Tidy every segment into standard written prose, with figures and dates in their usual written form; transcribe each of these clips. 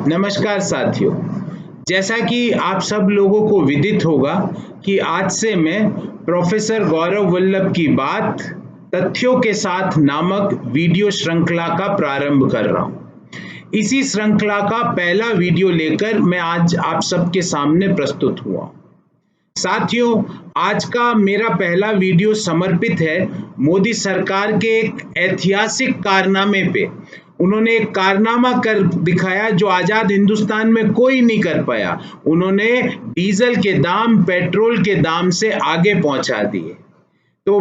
नमस्कार साथियों। जैसा कि आप सब लोगों को विदित होगा कि आज से मैं प्रोफेसर गौरव वल्लभ की बात तथ्यों के साथ नामक वीडियो श्रृंखला का प्रारंभ कर रहा हूं। इसी श्रृंखला का पहला वीडियो लेकर मैं आज आप सबके सामने प्रस्तुत हुआ। साथियों, आज का मेरा पहला वीडियो समर्पित है मोदी सरकार के एक ऐतिहासिक कारनामे पे। उन्होंने एक कारनामा कर दिखाया जो आजाद हिंदुस्तान में कोई नहीं कर पाया। उन्होंने डीजल के दाम पेट्रोल के दाम से आगे पहुंचा दिए। तो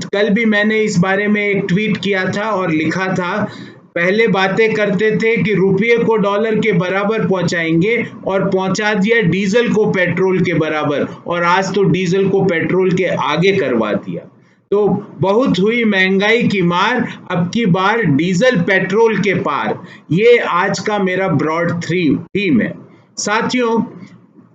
कल भी मैंने इस बारे में एक ट्वीट किया था और लिखा था, पहले बातें करते थे कि रुपये को डॉलर के बराबर पहुंचाएंगे और पहुंचा दिया डीजल को पेट्रोल के बराबर, और आज तो डीजल को पेट्रोल के आगे करवा दिया। तो बहुत हुई महंगाई की मार, अब की बार डीजल पेट्रोल के पार। ये आज का मेरा ब्रॉड थीम है। साथियों,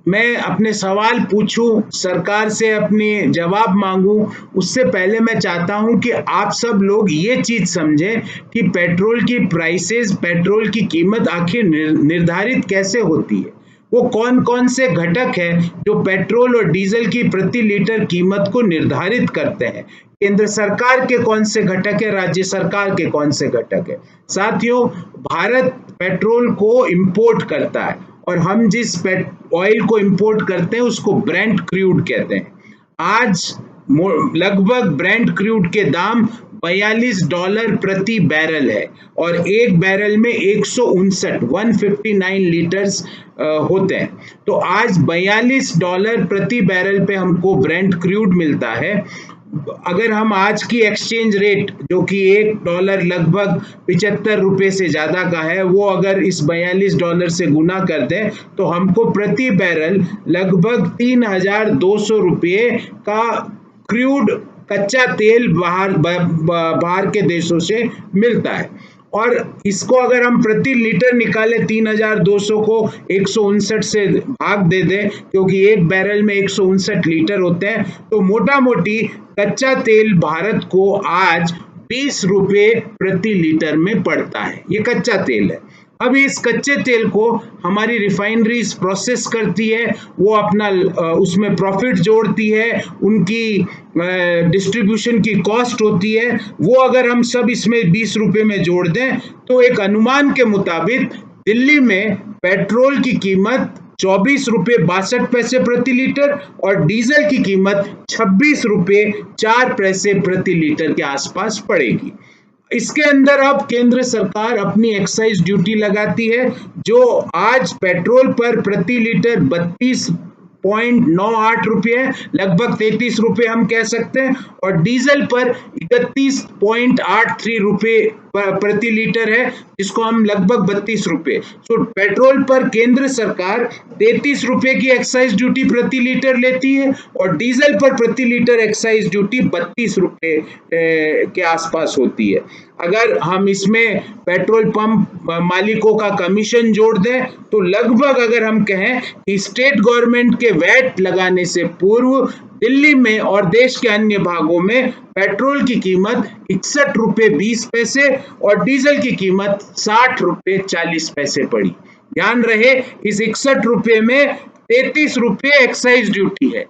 मैं अपने सवाल पूछूं, सरकार से अपने जवाब मांगूं, उससे पहले मैं चाहता हूं कि आप सब लोग ये चीज समझें कि पेट्रोल की प्राइसेस, पेट्रोल की कीमत आखिर निर्धारित कैसे होती है। वो कौन कौन से घटक हैं जो पेट्रोल और डीजल की प्रति लीटर कीमत को निर्धारित करते हैं। केंद्र सरकार के कौन से घटक है, राज्य सरकार के कौन से घटक है। साथियों, भारत पेट्रोल को इंपोर्ट करता है और हम जिस ऑयल को इंपोर्ट करते हैं उसको ब्रेंट क्रूड कहते हैं। आज लगभग ब्रेंट क्रूड के दाम $42 प्रति बैरल है और एक बैरल में 159 लीटर्स होते हैं। तो आज $42 प्रति बैरल पे हमको ब्रेंट क्रूड मिलता है। अगर हम आज की एक्सचेंज रेट, जो कि $1 लगभग 75 रुपए से ज्यादा का है, वो अगर इस $42 से गुना कर दें तो हमको प्रति बैरल लगभग 3,200 रुपये का क्रूड कच्चा तेल बाहर के देशों से मिलता है। और इसको अगर हम प्रति लीटर निकालें, 3,200 को 159 से भाग दे दें, क्योंकि एक बैरल में 159 लीटर होते हैं, तो मोटा मोटी कच्चा तेल भारत को आज 20 रुपये प्रति लीटर में पड़ता है। ये कच्चा तेल है। अब इस कच्चे तेल को हमारी रिफाइनरीज प्रोसेस करती है, वो अपना उसमें प्रॉफिट जोड़ती है, उनकी डिस्ट्रीब्यूशन की कॉस्ट होती है। वो अगर हम सब इसमें 20 रुपए में जोड़ दें तो एक अनुमान के मुताबिक दिल्ली में पेट्रोल की कीमत 24 रुपये 62 पैसे प्रति लीटर और डीजल की कीमत 26 रुपये 4 पैसे प्रति लीटर के आसपास पड़ेगी। इसके अंदर अब केंद्र सरकार अपनी एक्साइज ड्यूटी लगाती है, जो आज पेट्रोल पर प्रति लीटर 32.98 रुपये, लगभग 33 रुपये हम कह सकते हैं, और डीजल पर 31.83 रुपये प्रति लीटर है, जिसको हम लगभग 32 रुपये। तो पेट्रोल पर केंद्र सरकार 33 रुपये की एक्साइज ड्यूटी प्रति लीटर लेती है और डीजल पर प्रति लीटर एक्साइज ड्यूटी 32 रुपये के आसपास होती है। अगर हम इसमें पेट्रोल पंप मालिकों का कमीशन जोड़ दें तो लगभग, अगर हम कहें कि स्टेट गवर्नमेंट के वैट लगाने से पूर्व दिल्ली में और देश के अन्य भागों में पेट्रोल की कीमत 61 रुपये 20 पैसे और डीजल की कीमत 60 रुपये 40 पैसे पड़ी। ध्यान रहे, इस 61 रुपये में 33 रुपये एक्साइज ड्यूटी है।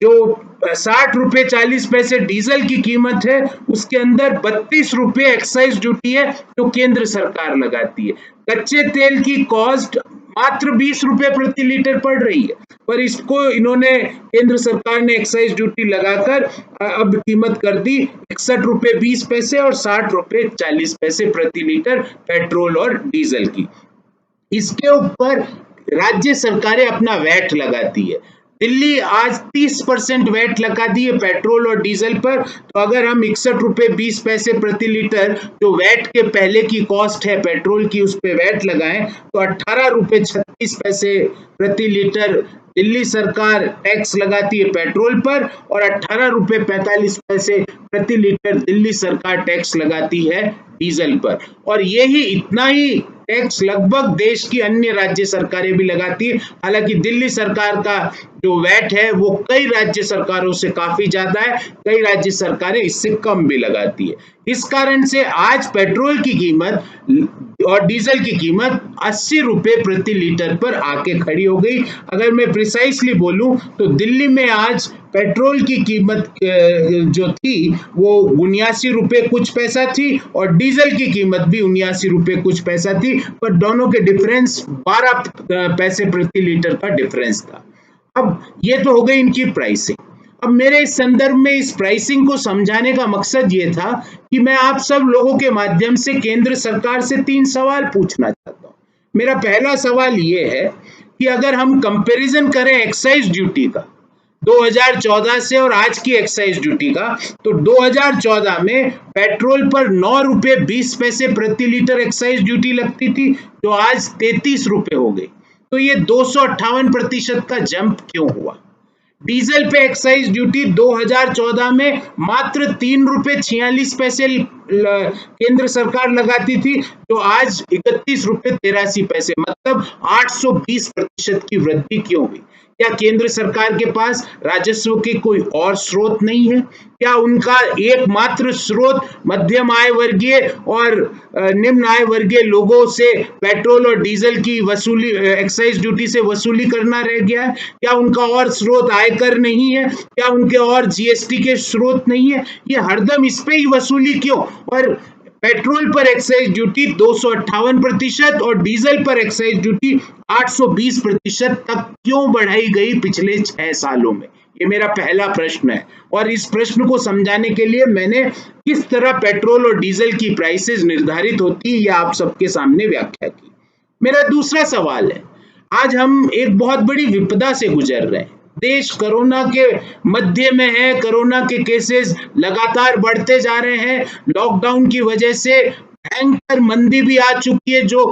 जो 60 रुपये 40 पैसे डीजल की कीमत है, उसके अंदर 32 रुपये एक्साइज ड्यूटी है जो केंद्र सरकार लगाती है। कच्चे तेल की कॉस्ट मात्र 20 रुपये प्रति लीटर पड़ रही है, पर इसको इन्होंने, केंद्र सरकार ने एक्साइज ड्यूटी लगाकर अब कीमत कर दी 61 रुपये 20 पैसे और 60 रुपये 40 पैसे प्रति लीटर पेट्रोल और डीजल की। इसके ऊपर राज्य सरकारें अपना वैट लगाती है। दिल्ली आज 30% वैट लगा दी है पेट्रोल और डीजल पर। तो अगर हम 61 रुपये 20 पैसे प्रति लीटर जो वैट के पहले की कॉस्ट है पेट्रोल की, उस पे वैट लगाएं तो 18 रुपये 36 पैसे प्रति लीटर दिल्ली सरकार टैक्स लगाती है पेट्रोल पर और 18 रुपये 45 पैसे प्रति लीटर दिल्ली सरकार टैक्स लगाती है डीजल पर। और यही इतना ही टैक्स लगभग देश की अन्य राज्य सरकारें भी लगाती है। हालांकि दिल्ली सरकार का जो वैट है वो कई राज्य सरकारों से काफी ज्यादा है, कई राज्य सरकारें इससे कम भी लगाती है। इस कारण से आज पेट्रोल की कीमत और डीजल की कीमत 80 रुपए प्रति लीटर पर आके खड़ी हो गई। अगर मैं प्रिसाइसली बोलूं तो दिल्ली में आज पेट्रोल की कीमत जो थी वो 79 रुपए कुछ पैसा थी और डीजल की कीमत भी 79 रुपए कुछ पैसा थी, पर दोनों के डिफरेंस 12 पैसे प्रति लीटर का डिफरेंस था। अब ये तो हो गई इनकी प्राइसिंग। अब मेरे इस संदर्भ में इस प्राइसिंग को समझाने का मकसद ये था कि मैं आप सब लोगों के माध्यम से केंद्र सरकार से 3 सवाल पूछना चाहता हूं। मेरा पहला सवाल ये है कि अगर हम कंपैरिजन करें एक्साइज ड्यूटी का 2014 से और आज की एक्साइज ड्यूटी का, तो 2014 में पेट्रोल पर 9 रुपए 20 पैसे प्रति लीटर एक्साइज ड्यूटी लगती थी, जो आज 33 रुपए हो गई। तो ये 258% का जंप क्यों हुआ? डीजल पे एक्साइज ड्यूटी 2014 में मात्र 3 रुपए 46 पैसे केंद्र सरकार लगाती थी, तो आज 31 रुपए 83 पैसे, मतलब 820% की वृद्धि क्यों हुई? क्या केंद्र सरकार के पास राजस्व के कोई और स्रोत नहीं है? क्या उनका एकमात्र स्रोत मध्यम आय वर्गीय और निम्न आय वर्गीय लोगों से पेट्रोल और डीजल की वसूली, एक्साइज ड्यूटी से वसूली करना रह गया है? क्या उनका और स्रोत आयकर नहीं है? क्या उनके और जीएसटी के स्रोत नहीं है? ये हरदम इस पे ही वसूली क्यों? और पेट्रोल पर एक्साइज ड्यूटी 258% और डीजल पर एक्साइज ड्यूटी 820% तक क्यों बढ़ाई गई पिछले 6 सालों में? ये मेरा पहला प्रश्न है। और इस प्रश्न को समझाने के लिए मैंने किस तरह पेट्रोल और डीजल की प्राइसेस निर्धारित होती है, यह आप सबके सामने व्याख्या की। मेरा दूसरा सवाल है, आज हम एक बहुत बड़ी विपदा से गुजर रहे हैं। देश कोरोना के मध्य में है, कोरोना के केसेस लगातार बढ़ते जा रहे हैं। लॉकडाउन की वजह से भयंकर मंदी भी आ चुकी है। जो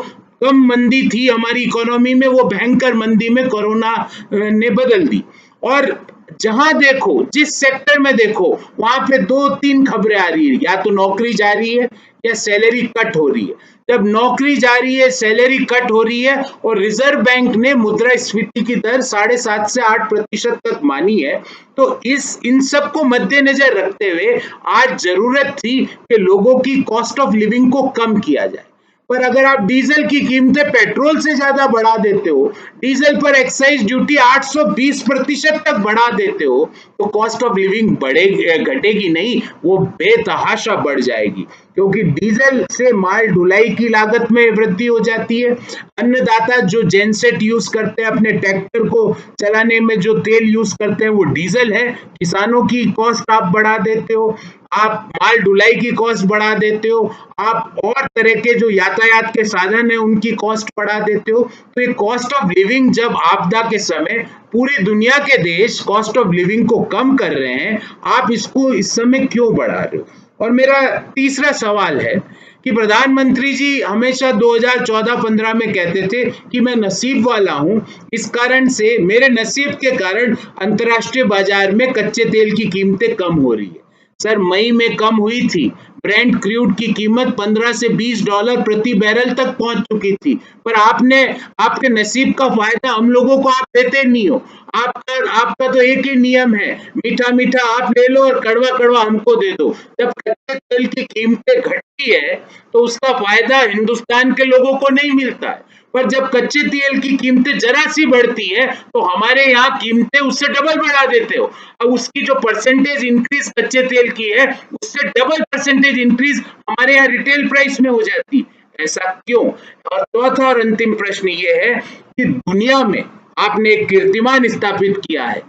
कम मंदी थी हमारी इकोनॉमी में, वो भयंकर मंदी में कोरोना ने बदल दी। और जहां देखो, जिस सेक्टर में देखो, वहां पे 2-3 खबरें आ रही है, या तो नौकरी जा रही है या सैलरी कट हो रही है। जब नौकरी जा रही है, सैलरी कट हो रही है और रिजर्व बैंक ने मुद्रास्फीति की दर 7.5 से 8% तक मानी है, तो इन सब को मद्देनजर रखते हुए आज जरूरत थी कि लोगों की कॉस्ट ऑफ लिविंग को कम किया जाए। पर अगर आप डीजल की कीमतें पेट्रोल से ज्यादा बढ़ा देते हो, डीजल पर एक्साइज ड्यूटी 820% तक बढ़ा देते हो, तो कॉस्ट ऑफ लिविंग घटेगी नहीं, वो बेतहाशा बढ़ जाएगी। क्योंकि डीजल से माल ढुलाई की लागत में वृद्धि हो जाती है। अन्नदाता जो जेनसेट यूज करते हैं, अपने ट्रैक्टर को चलाने में जो तेल यूज करते हैं, वो डीजल है। किसानों की कॉस्ट आप बढ़ा देते हो, आप माल ढुलाई की कॉस्ट बढ़ा देते हो, आप और तरह के जो यातायात के साधन है उनकी कॉस्ट बढ़ा देते हो। तो ये कॉस्ट ऑफ लिविंग, जब आपदा के समय पूरी दुनिया के देश कॉस्ट ऑफ लिविंग को कम कर रहे हैं, आप इसको इस समय क्यों बढ़ा रहे हो? और मेरा तीसरा सवाल है कि प्रधानमंत्री जी हमेशा 2014-15 में कहते थे कि मैं नसीब वाला हूं, इस कारण से, मेरे नसीब के कारण अंतर्राष्ट्रीय बाजार में कच्चे तेल की कीमतें कम हो रही है। सर, मई में कम हुई थी। ब्रेंट क्रूड की कीमत $15 से $20 प्रति बैरल तक पहुंच चुकी थी, पर आपके नसीब का फायदा हम लोगों को आप देते नहीं हो। आपका तो एक ही नियम है, मीठा मीठा आप ले लो और कड़वा कड़वा हमको दे दो। जब कच्चे तेल की कीमतें घटती है तो उसका फायदा हिंदुस्तान के लोगों को नहीं मिलता है, पर जब कच्चे तेल की कीमतें जरा सी बढ़ती है तो हमारे यहाँ कीमतें उससे डबल बढ़ा देते हो। अब उसकी जो परसेंटेज इंक्रीज कच्चे तेल की है, उससे डबल परसेंटेज इंक्रीज हमारे यहाँ रिटेल प्राइस में हो जाती है। ऐसा क्यों? और चौथा और अंतिम प्रश्न ये है कि दुनिया में आपने एक कीर्तिमान स्थापित किया है।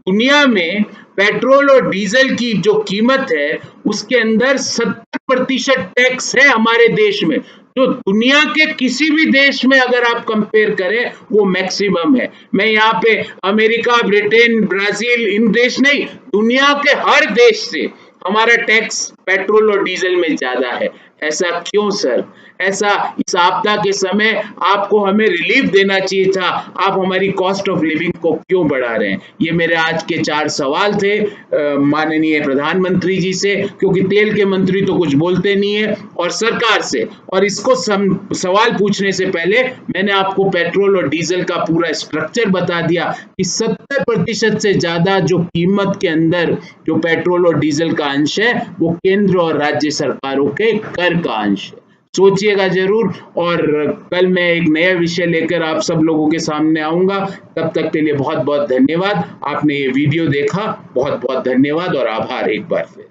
दुनिया में पेट्रोल और डीजल की जो कीमत है उसके अंदर 70% टैक्स है हमारे देश में, जो दुनिया के किसी भी देश में अगर आप कंपेयर करें वो मैक्सिमम है। मैं यहाँ पे अमेरिका, ब्रिटेन, ब्राजील, इन देश नहीं, दुनिया के हर देश से हमारा टैक्स पेट्रोल और डीजल में ज्यादा है। ऐसा क्यों सर? ऐसा इस आपदा के समय आपको हमें रिलीफ देना चाहिए था, आप हमारी कॉस्ट ऑफ लिविंग को क्यों बढ़ा रहे हैं? ये मेरे आज के 4 सवाल थे माननीय प्रधानमंत्री जी से, क्योंकि तेल के मंत्री तो कुछ बोलते नहीं है, और सरकार से। और इसको सवाल पूछने से पहले मैंने आपको पेट्रोल और डीजल का पूरा स्ट्रक्चर बता दिया कि 70% से ज्यादा जो कीमत के अंदर जो पेट्रोल और डीजल का अंश है वो केंद्र और राज्य सरकारों के कर का अंश है। सोचिएगा जरूर। और कल मैं एक नया विषय लेकर आप सब लोगों के सामने आऊंगा। तब तक के लिए बहुत बहुत धन्यवाद। आपने ये वीडियो देखा, बहुत बहुत धन्यवाद और आभार एक बार फिर।